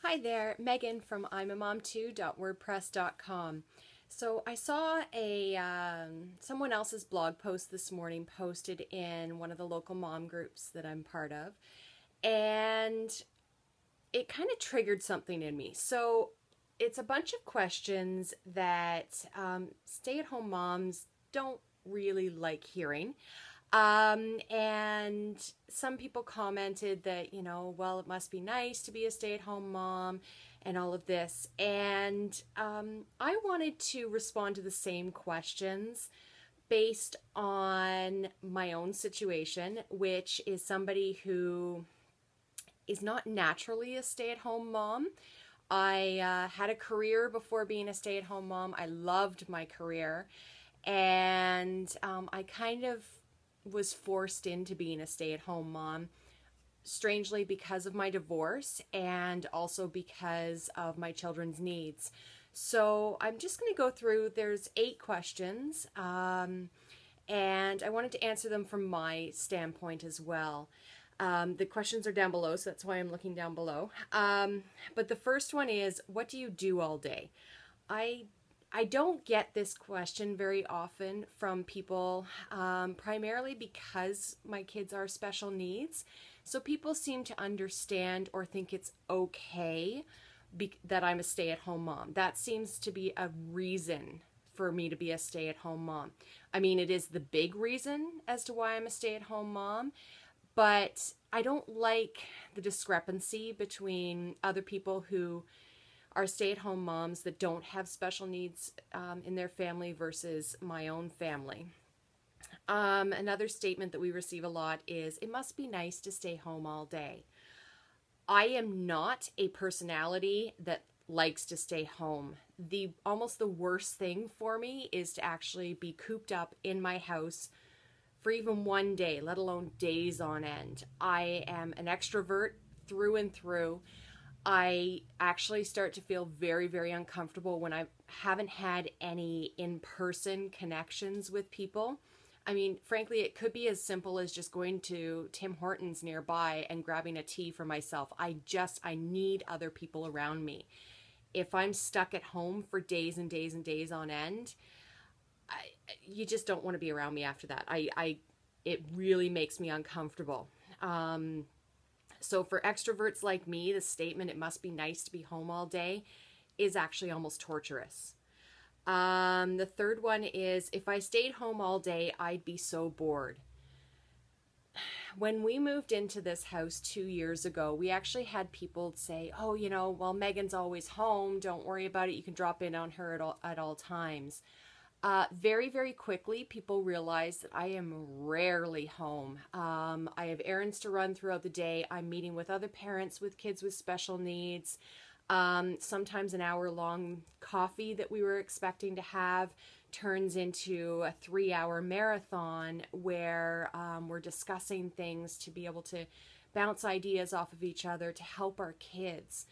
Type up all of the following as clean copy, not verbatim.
Hi there, Megan from imamom2.wordpress.com. So I saw someone else's blog post this morning posted in one of the local mom groups that I'm part of, and it kind of triggered something in me. So it's a bunch of questions that stay-at-home moms don't really like hearing. And some people commented that, well, it must be nice to be a stay-at-home mom and all of this. And I wanted to respond to the same questions based on my own situation, which is somebody who is not naturally a stay-at-home mom. I had a career before being a stay-at-home mom. I loved my career, and I kind of was forced into being a stay-at-home mom, strangely because of my divorce and also because of my children's needs. So I'm just going to go through, there's 8 questions, and I wanted to answer them from my standpoint as well. The questions are down below, so that's why I'm looking down below. But the first one is, what do you do all day? I don't get this question very often from people, primarily because my kids are special needs. So people seem to understand or think it's okay that I'm a stay-at-home mom. That seems to be a reason for me to be a stay-at-home mom. I mean, it is the big reason as to why I'm a stay-at-home mom, but I don't like the discrepancy between other people who are stay-at-home moms that don't have special needs in their family versus my own family. Another statement that we receive a lot is, it must be nice to stay home all day. I am not a personality that likes to stay home. Almost the worst thing for me is to actually be cooped up in my house for even one day, let alone days on end. I am an extrovert through and through. I actually start to feel very, very uncomfortable when I haven't had any in-person connections with people. I mean, frankly, it could be as simple as just going to Tim Hortons nearby and grabbing a tea for myself. I need other people around me. If I'm stuck at home for days and days and days on end, you just don't want to be around me after that. It really makes me uncomfortable. So for extroverts like me, the statement, it must be nice to be home all day, is actually almost torturous. The third one is, if I stayed home all day, I'd be so bored. When we moved into this house 2 years ago, we actually had people say, oh, well, Megan's always home. Don't worry about it. You can drop in on her at all times. Very, very quickly, people realize that I am rarely home. I have errands to run throughout the day. I'm meeting with other parents with kids with special needs. Sometimes an hour-long coffee that we were expecting to have turns into a 3-hour marathon where we're discussing things to be able to bounce ideas off of each other to help our kids.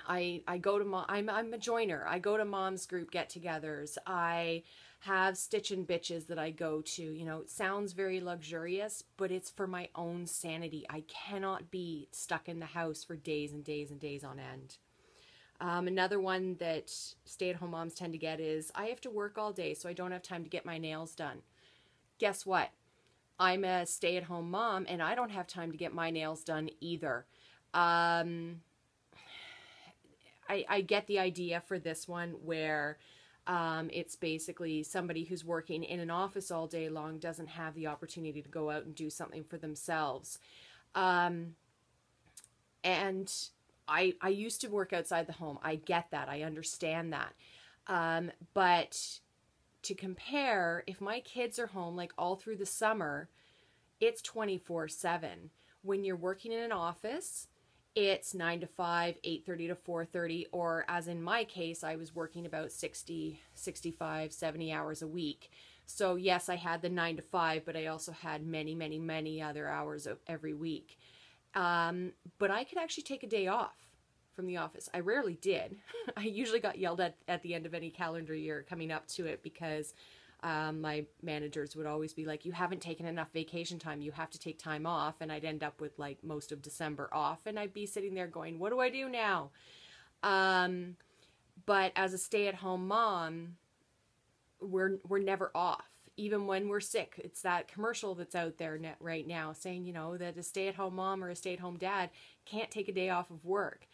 I go to I'm a joiner. I go to mom's group get-togethers. I have Stitch and Bitches that I go to. It sounds very luxurious, but it's for my own sanity. I cannot be stuck in the house for days and days and days on end. Another one that stay-at-home moms tend to get is, I have to work all day, so I don't have time to get my nails done. Guess what? I'm a stay-at-home mom, and I don't have time to get my nails done either. I get the idea for this one where it's basically somebody who's working in an office all day long doesn't have the opportunity to go out and do something for themselves. And I used to work outside the home. I get that. I understand that. But to compare, if my kids are home like all through the summer, it's 24/7. When you're working in an office, it's 9 to 5, 8:30 to 4:30, or as in my case, I was working about 60, 65, 70 hours a week. So yes, I had the 9 to 5, but I also had many, many, many other hours every week. But I could actually take a day off from the office. I rarely did. I usually got yelled at the end of any calendar year coming up to it because My managers would always be like, you haven't taken enough vacation time. You have to take time off. And I'd end up with like most of December off. And I'd be sitting there going, what do I do now? But as a stay-at-home mom, we're never off. Even when we're sick, it's that commercial that's out there right now saying, you know, that a stay-at-home mom or a stay-at-home dad can't take a day off of work.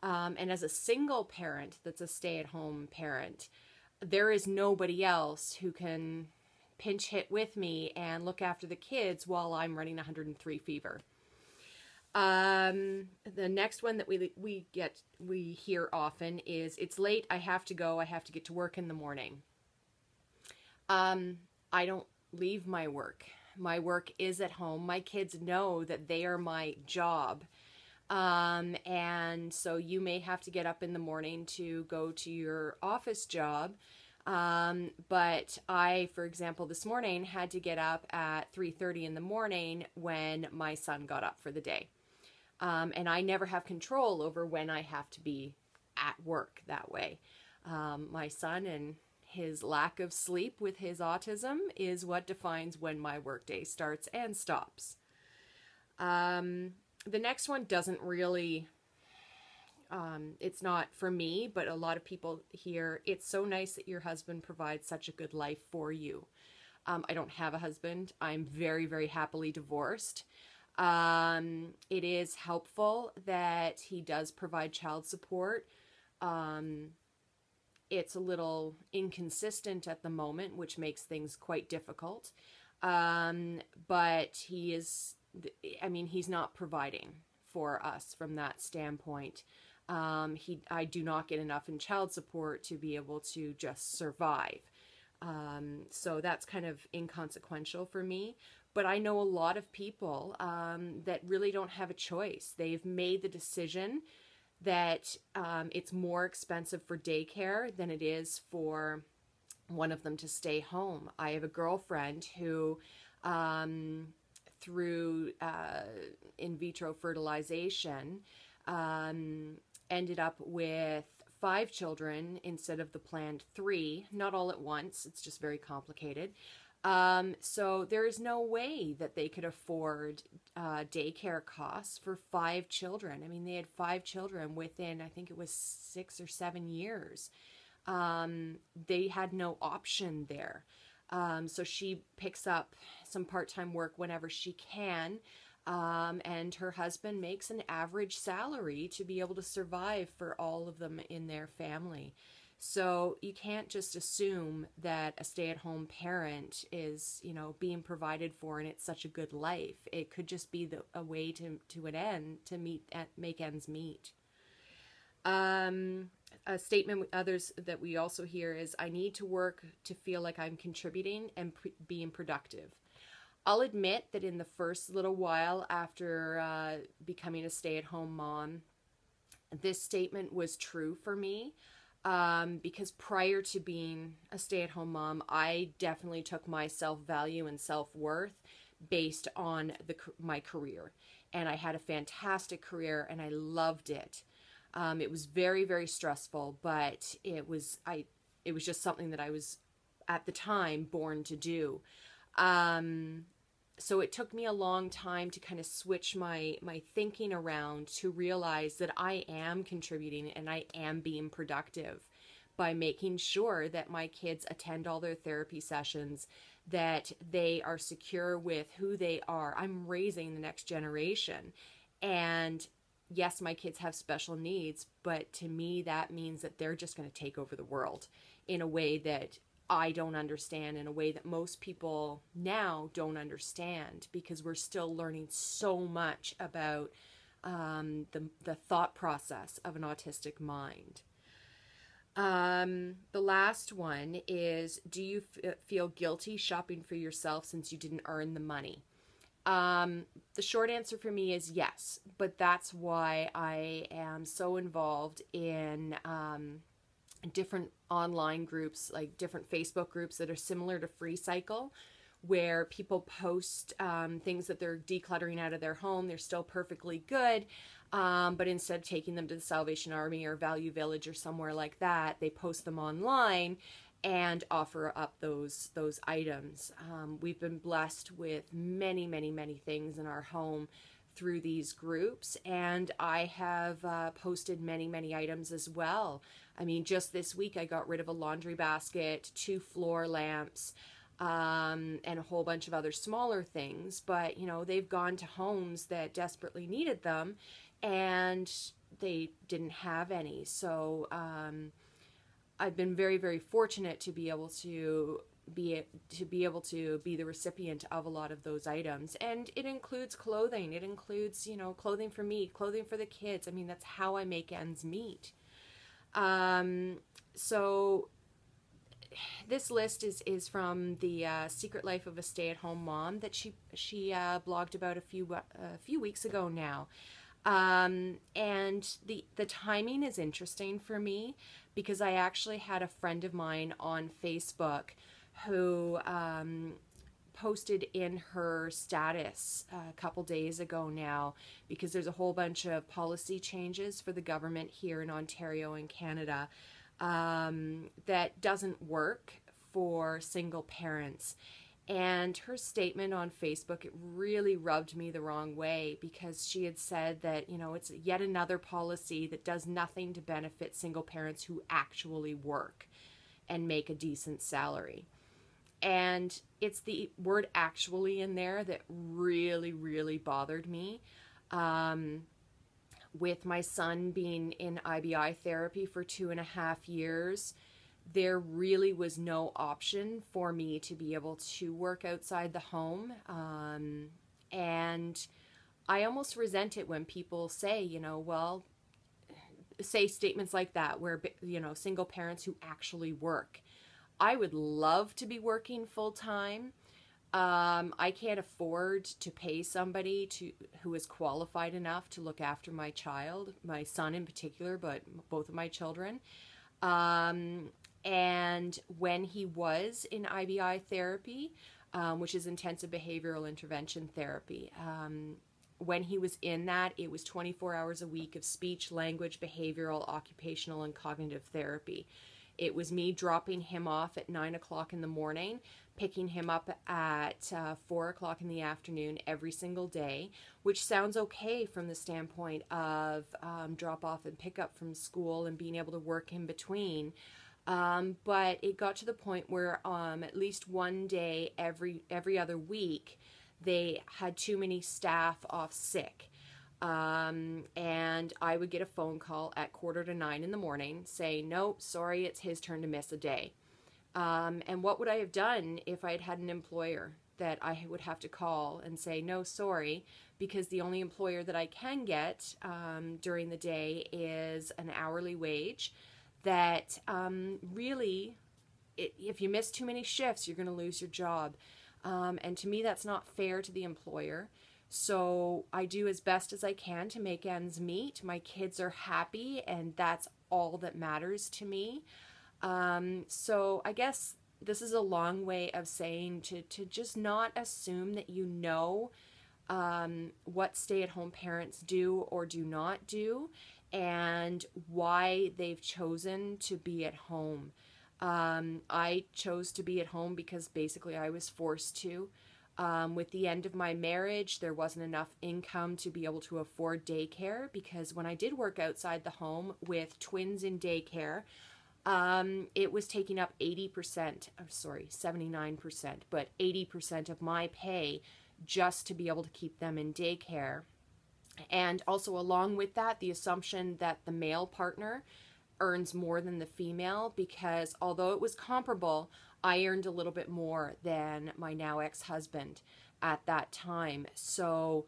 And as a single parent that's a stay-at-home parent, there is nobody else who can pinch hit with me and look after the kids while I'm running 103 fever. The next one that we hear often is, it's late, I have to go, I have to get to work in the morning. I don't leave my work. My work is at home. My kids know that they are my job. And so you may have to get up in the morning to go to your office job. But I, for example, this morning had to get up at 3:30 in the morning when my son got up for the day. And I never have control over when I have to be at work that way. My son and his lack of sleep with his autism is what defines when my workday starts and stops. The next one doesn't really, it's not for me, but a lot of people hear, it's so nice that your husband provides such a good life for you. I don't have a husband. I'm very, very happily divorced. It is helpful that he does provide child support. It's a little inconsistent at the moment, which makes things quite difficult. But he is, I mean, he's not providing for us from that standpoint. I do not get enough in child support to be able to just survive. So that's kind of inconsequential for me. But I know a lot of people that really don't have a choice. They've made the decision that it's more expensive for daycare than it is for one of them to stay home. I have a girlfriend who, through in vitro fertilization, ended up with 5 children instead of the planned 3, not all at once. It's just very complicated. So there is no way that they could afford daycare costs for 5 children. I mean, they had 5 children within, I think it was 6 or 7 years. They had no option there. So she picks up some part-time work whenever she can. And her husband makes an average salary to be able to survive for all of them in their family. So you can't just assume that a stay-at-home parent is, you know, being provided for and it's such a good life. It could just be a way to an end to make ends meet. A statement with others that we also hear is, I need to work to feel like I'm contributing and being productive. I'll admit that in the first little while after becoming a stay-at-home mom, this statement was true for me. Because prior to being a stay-at-home mom, I definitely took my self-value and self-worth based on my career. And I had a fantastic career and I loved it. It was very, very stressful, but it was just something that I was at the time born to do. So it took me a long time to kind of switch my thinking around to realize that I am contributing and I am being productive by making sure that my kids attend all their therapy sessions, that they are secure with who they are. I'm raising the next generation. And yes, my kids have special needs, but to me that means that they're just going to take over the world in a way that I don't understand, in a way that most people now don't understand, because we're still learning so much about the thought process of an autistic mind. The last one is, do you feel guilty shopping for yourself since you didn't earn the money? The short answer for me is yes, but that's why I am so involved in different online groups, like different Facebook groups that are similar to Free Cycle, where people post things that they're decluttering out of their home. They're still perfectly good, but instead of taking them to the Salvation Army or Value Village or somewhere like that, they post them online and offer up those items. We've been blessed with many, many, many things in our home through these groups, and I have posted many, many items as well. I mean, just this week I got rid of a laundry basket, 2 floor lamps, and a whole bunch of other smaller things. But, you know, they've gone to homes that desperately needed them, and they didn't have any. So I've been very, very fortunate to be able to be the recipient of a lot of those items. And it includes clothing. It includes, you know, clothing for me, clothing for the kids. I mean, that's how I make ends meet. So this list is from the Secret Life of a Stay-at-Home Mom that she blogged about a few weeks ago now. And the timing is interesting for me because I actually had a friend of mine on Facebook who posted in her status a couple days ago now, because there's a whole bunch of policy changes for the government here in Ontario and Canada that doesn't work for single parents. And her statement on Facebook, it really rubbed me the wrong way, because she had said that, you know, it's yet another policy that does nothing to benefit single parents who actually work and make a decent salary. And it's the word actually in there that really, really bothered me. With my son being in IBI therapy for 2.5 years, there really was no option for me to be able to work outside the home. And I almost resent it when people say, you know, well, say statements like that where, you know, single parents who actually work. I would love to be working full time. I can't afford to pay somebody who is qualified enough to look after my child, my son in particular, but both of my children. And when he was in IBI therapy, which is intensive behavioral intervention therapy, when he was in that, it was 24 hours a week of speech, language, behavioral, occupational, and cognitive therapy. It was me dropping him off at 9 o'clock in the morning, picking him up at 4 o'clock in the afternoon every single day, which sounds okay from the standpoint of drop off and pick up from school and being able to work in between. But it got to the point where at least one day every other week, they had too many staff off sick. And I would get a phone call at 8:45 in the morning saying, nope, sorry, it's his turn to miss a day. And what would I have done if I had had an employer that I would have to call and say, no, sorry, because the only employer that I can get during the day is an hourly wage that really, if you miss too many shifts, you're going to lose your job. And to me, that's not fair to the employer. So I do as best as I can to make ends meet. My kids are happy, and that's all that matters to me. So I guess this is a long way of saying to just not assume that you know what stay-at-home parents do or do not do, and why they've chosen to be at home. I chose to be at home because basically I was forced to. With the end of my marriage, there wasn't enough income to be able to afford daycare, because when I did work outside the home with twins in daycare, it was taking up 79%, but 80% of my pay just to be able to keep them in daycare. And also along with that, the assumption that the male partner earns more than the female, because although it was comparable, I earned a little bit more than my now ex-husband at that time. So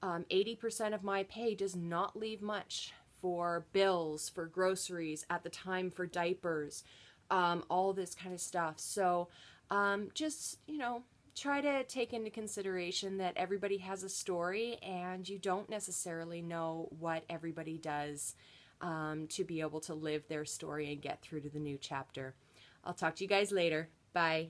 80% of my pay does not leave much for bills, for groceries, at the time for diapers, all this kind of stuff. So just, you know, try to take into consideration that everybody has a story, and you don't necessarily know what everybody does to be able to live their story and get through to the new chapter. I'll talk to you guys later. Bye.